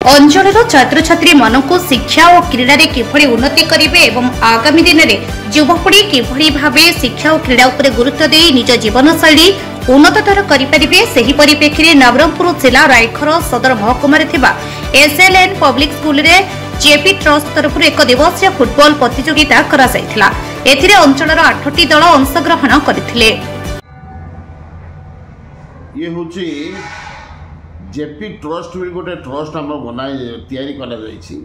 अंचल छात्र छात्री मानक शिक्षा और क्रीड़ा किभली उन्नति करेंगे और आगामी दिन में युवपीढ़ी किभली भाव शिक्षा और क्रीड़ा उपर गुरुत्व दे निज जीवनशैली उन्नतर करेंगे से परिप्रेक्षी में नवरंगपुर जिला रायघर सदर महकुमार एसएलएन पब्लिक स्कूल रे जेपी ट्रस्ट तरफ एक दिवसीय फुटबॉल प्रतियोगिता अंचल 8टी दल अंशग्रहण करथिले। ये होची जेपी ट्रस्ट भी गोटे ट्रस्ट आम बना या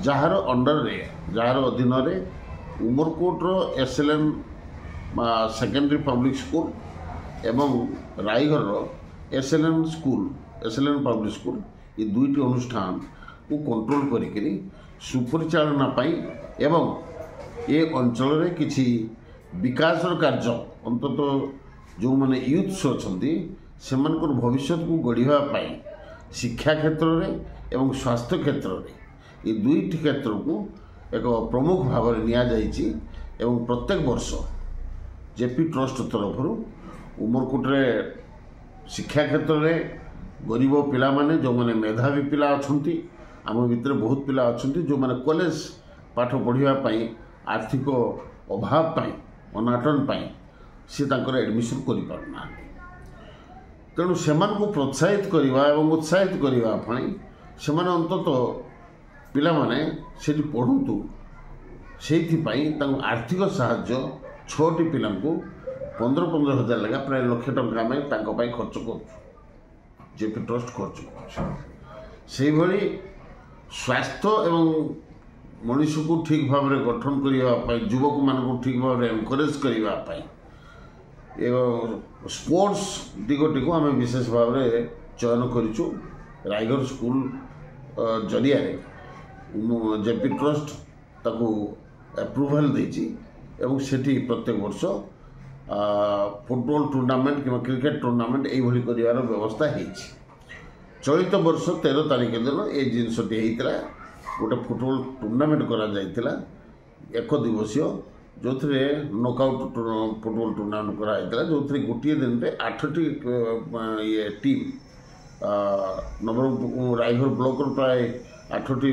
जार अंडर रे जार अधीन रे उमरकोटर एसएलएन सेकेंडरी पब्लिक स्कूल एवं रायघर एसएलएन पब्लिक स्कूल ये दुईटी अनुष्ठान को कंट्रोल करी सुपरिचालना पाई एवं ये अंचल रे किछि विकास कार्य अंतत जो माने यूथ्स अच्छी से भविष्य को गढ़ा शिक्षा क्षेत्र में एवं स्वास्थ्य क्षेत्र में ये दुईटी क्षेत्र को एक प्रमुख भाव में एवं प्रत्येक वर्ष जेपी ट्रस्ट तरफ उमरकोटे शिक्षा क्षेत्र में गरीब पिला माने जो माने मेधावी पिला अच्छी आम भितर बहुत पिला अच्छी जो माने कॉलेज पाठ पढ़ाई आर्थिक अभाव अनाटन सी एडमिशन कर पारना तेणु से प्रोत्साहित करवा और उत्साहित करने से अंतत पिला माने से पढ़ु से आर्थिक साहाय्य 6टी पिला 15,000 हजार लगा प्राय लक्षे टंका में खर्च कर जेपी ट्रस्ट खर्च कर स्वास्थ्य एवं मनुष्य को ठीक भाव में गठन करने युवक मान ठीक भाव में एनकरेज करने स्पोर्ट्स दिगटी को आम विशेष भाव में चयन करूँ रायगढ़ स्कूल जरिया जेपी ट्रस्ट ताकू एप्रुवाल देती सेठी प्रत्येक वर्ष फुटबॉल टूर्नामेंट कि क्रिकेट टूर्नामेंट यही कर व्यवस्था है। चलित वर्ष 13 तारीख दिन ये जिनसटी होता गोटे फुटबॉल टूर्नामेंट करा एक दिवसीय जो थे नॉकआउट फुटबॉल टूर्नामेंट कराई जो थे गोटे दिन में 8टी ये टीम नवरंगपुर रायघर ब्लॉक प्राय 8टी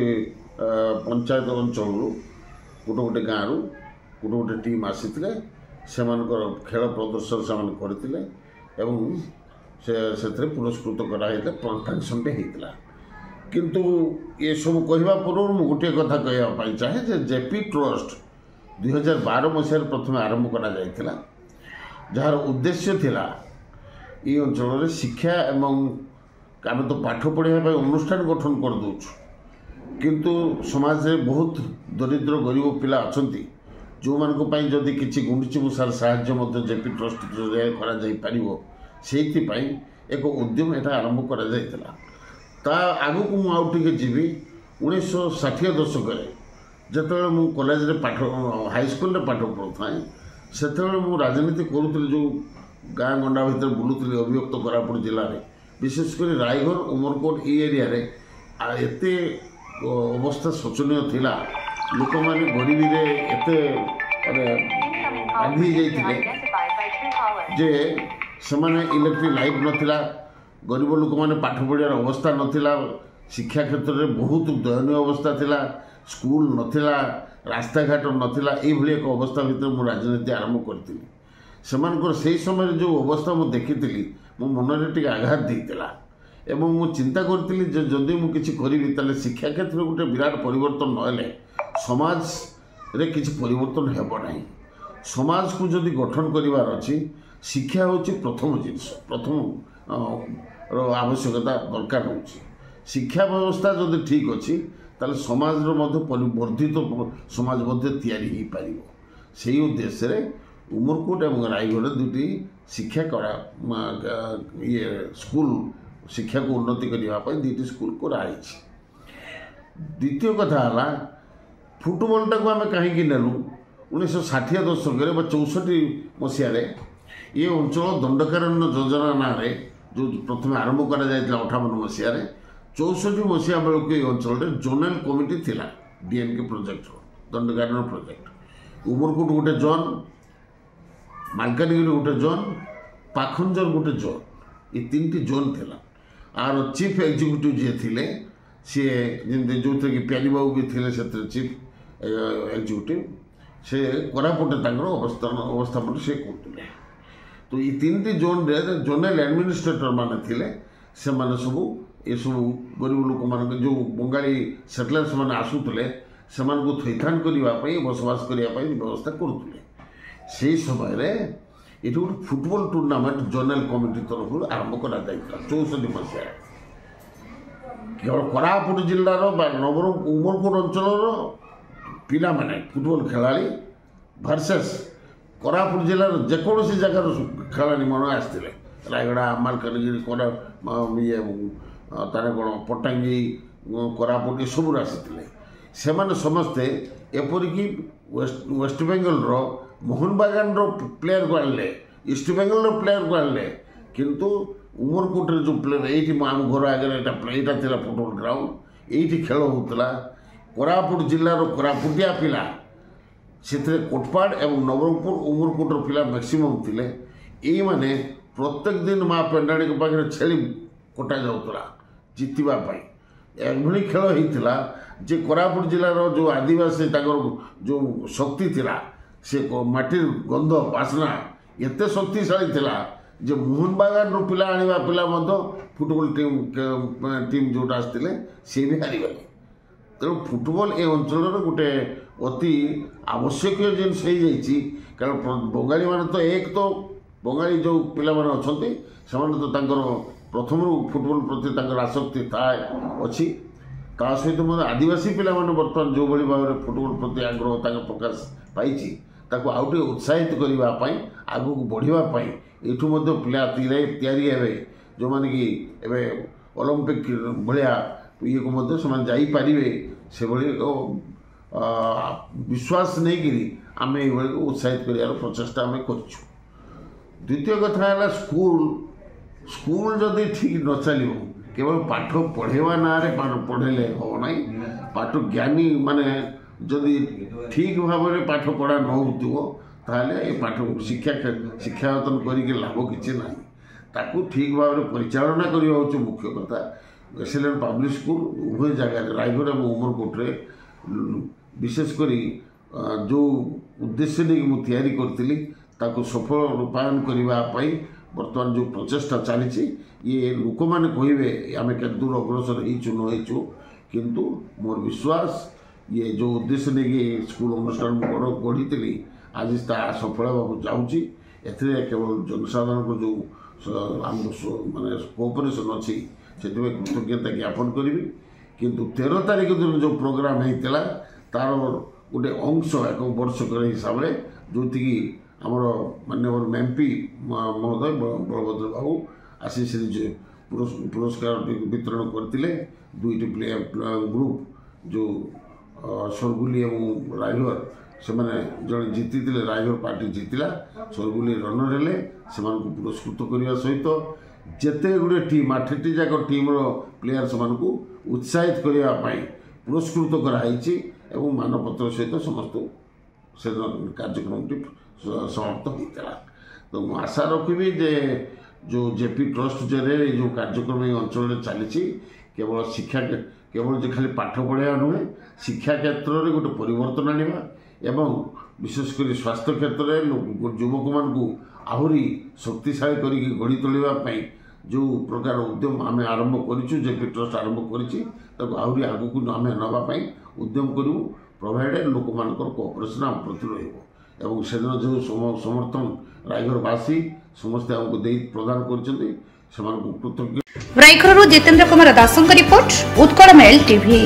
पंचायत अंचल गोटे गोटे गाँव गोटे गोटे टीम आसी खेल प्रदर्शन से करते से पुरस्कृत कराई फंक्शनटे होता किंतु ये सब कहवा पूर्व मुझे गोटे कथा कहवाई चाहे जेपी ट्रस्ट 2012 मसीह प्रथम आरंभ करा जायतिला जार उद्देश्य थिला ये अंचल रे शिक्षा एवं आम तो पाठ पढ़ाई अनुष्ठान गठन कर दौचु किंतु समाज रे बहुत दरिद्र गरीब पिला अछंती जो मान को जदि किछि गुंडीची मुसार साहाय्य जेपी ट्रस्ट करा जाई परिवो सेति पई एक उद्यम एटा आरंभ करा जायतिला ता आगु को मु आउ टिके जीवी 1960 दशक रे जिते मु कॉलेज रे पाठ हाईस्कूल रे पाठ पढ़ुए से मु राजनीति करुली जो गाँ गंडा भितर बुलूली अभिव्यक्त कोरापुट जिले में विशेषकर रायघर उमरकोट ये एरिया रे एते अवस्था शोचनीय थिला लोक मैंने गरीबी रे एते बांधी जाइए जे सेमाने इलेक्ट्रिक लाइट नथिला गरीब लोक मैंने पाठ पढ़ार अवस्था नथिला शिक्षा क्षेत्र में बहुत दयनीय अवस्था थिला स्कूल नथिला रास्ता घाट नथिला ये एक अवस्था भितर मु राजनीति आरंभ करी से समय जो अवस्था मुझे देखी मो मन में टे आघात देता एवं मु चिंता करी जदि मुझे करी शिक्षा क्षेत्र में गोटे विराट परिवर्तन नहेले समाज रे किसी परिवर्तन हेब ना समाज को जदि गठन करार अच्छी शिक्षा हूँ प्रथम जिनस प्रथम आवश्यकता दरकार हो शिक्षा व्यवस्था जदि ठीक अच्छी ताले समाज परिवर्धित समाज तैयारी हो पार से उद्देश्य रे उमरकोट और रायगढ़ दुटी शिक्षा करा ये स्कूल शिक्षा को उन्नति करने दुटी स्कूल कराई। द्वितीय कथा है फुटबॉल टाक आम कहीं नेलु 1960 दशक 64 मसीह ये अंचल दंडकारण्य योजना ना जो प्रथम आरंभ करा 58 मसीह 64 मसीहा बेलू ये अंचल जोनल कमिटी थिला डीएमके प्रोजेक्ट दंडकारण्य प्रोजेक्ट उमरकोट गोटे जोन मालकानगिरी गोटे जोन पाखंजर गोटे जोन ये 3टी जोन थिला आर चीफ एग्जीक्यूटिव जी थे सी जमी जो थे कि प्यारी बाबू भी थे से चीफ एग्जीक्यूटिव से कोरापुटे अवस्थापन से करते। तो ये 3टी जोन जोनल एडमिनिस्ट्रेटर माने थिले से माने सब ये सब गरीब लोक मान जो बंगाली सेटलर्स मैंने आसुले से थैथान करने बसवास करने व्यवस्था करुले। से समय ये गोटे फुटबॉल टूर्नामेंट जोनल कमिटी तरफ आरंभ कर 64 मसीह केवल कोरापुट जिलार नवरंगपुर उमरकोट अंचल पिला माने फुटबॉल खिलाड़ी भर्सेस कोरापुट जिलार जेकोसी जगार खेलाड़ी मन आसते रायगड़ा मालकानगिरी ये तार कौन पटांगी कोरापुट सब आसते से समस्ते एपरिक वेस्ट बेंगल मोहन बागान प्लेयर को आनले ईस्ट बेंगल प्लेयर को आनले किंतु उमरकोट जो प्लेयर ये आम घर आगे यहाँ फुटबॉल ग्राउंड ये खेल होता कोरापुट जिलार कोरापुटिया पिला से कोटपाड़ एवं नवरंगपुर उमरकोटर पिला मैक्सिमम थिले ये माने प्रत्येक दिन माँ पेंडाणी पाखे छेली कटा जाऊला जितवाई एभली खेल होता जे कोरापुट जिलार जो आदिवासी जो शक्ति थिला से माटी गंध बासना एत शक्तिशाली थिला जे मोहन बागान पिला आनिबा पिला फुटबॉल टीम जोटा आसते सी भी हारिगले। तेणु फुटबॉल ए अंचल गोटे अति आवश्यक जिनस कारण बंगाली मान तो एक तो बंगाली जो पिला अच्छा से प्रथम फुटबॉल प्रति आसक्ति थाए अच्छी ता सहित आदिवासी पिला बर्तमान जो भाई भाव में फुटबॉल प्रति आग्रह प्रकाश पाई आउटे उत्साहित करने आगू बढ़ापी यू पिला तैयारी हे जो मैंने कि ओलंपिक भाया ये को जापारे से विश्वास नहीं करी आम ये उत्साहित कर प्रचेषा आम कर। द्वितीय कथा है स्कूल जदि ठीक न चलो केवल पाठ पढ़ेवा ना पढ़ेले हम ना पाठ ज्ञानी माने जदि ठीक भाव में पाठ पढ़ा न हो पाठ शिक्षायतन करके लाभ किसी ना ताकू ठीक भाव में परिचालना करने हूँ मुख्य कथा। एक्सीलेंट पब्लिक स्कूल उभय जगह रायगढ़ और उमरकोटे विशेषकर जो उद्देश्य नहीं मुझे करी सफल रूपायन करने बर्तमान जो प्रचेषा चली ये लोक मैंने कहे आम के दूर अग्रसर हो किंतु मोर विश्वास ये जो उद्देश्य नहीं स्कूल अनुष्ठान गढ़ी आज सफल होगा जाऊँगी केवल जनसाधारण को जो आम मानने कोऑपरेशन अच्छी से कृतज्ञता ज्ञापन करी किंतु 13 तारीख दिन जो प्रोग्राम होता तार गोटे अंश एक वर्षकर हिसाब से जो आमर माननीय एमपी महोदय बलभद्र बाबू आसी से पुरस्कार वितरण करते 2टी प्लेयर ग्रुप जो सरगुली और रायगढ़ से जड़े जीति रायगढ़ पार्टी जीतला सरगुली रनर हेले से पुरस्कृत करने सहित जिते गुड़े टीम 8टी जाक टीम प्लेयर से उत्साहित करने पुरस्कृत कराई मानपत्र सहित समस्त से कार्यक्रम समाप्त होता। तो मुझे आशा रखी जे जो जेपी ट्रस्ट जरिए जो कार्यक्रम अंचल चली केवल शिक्षा केवल जो खाली पाठ पढ़ा नुहे शिक्षा क्षेत्र में गोटे परिवर्तन आनिबा एवं विशेषकर स्वास्थ्य क्षेत्र में युवक मान आहरी शक्तिशाली करके गढ़ी तोड़ापी जो प्रकार उद्यम आम आरंभ करूँ जेपी ट्रस्ट आरंभ करी आगू आम नापी उद्यम करूँ प्रोवाइडेड लोक मान कोऑपरेशन आम प्रति रही से जो समर्थन रायगढ़वासी समस्ते आमको प्रदान कर कृतज्ञ। Raigarh Jitendra Kumar Das report Utkal mail TV.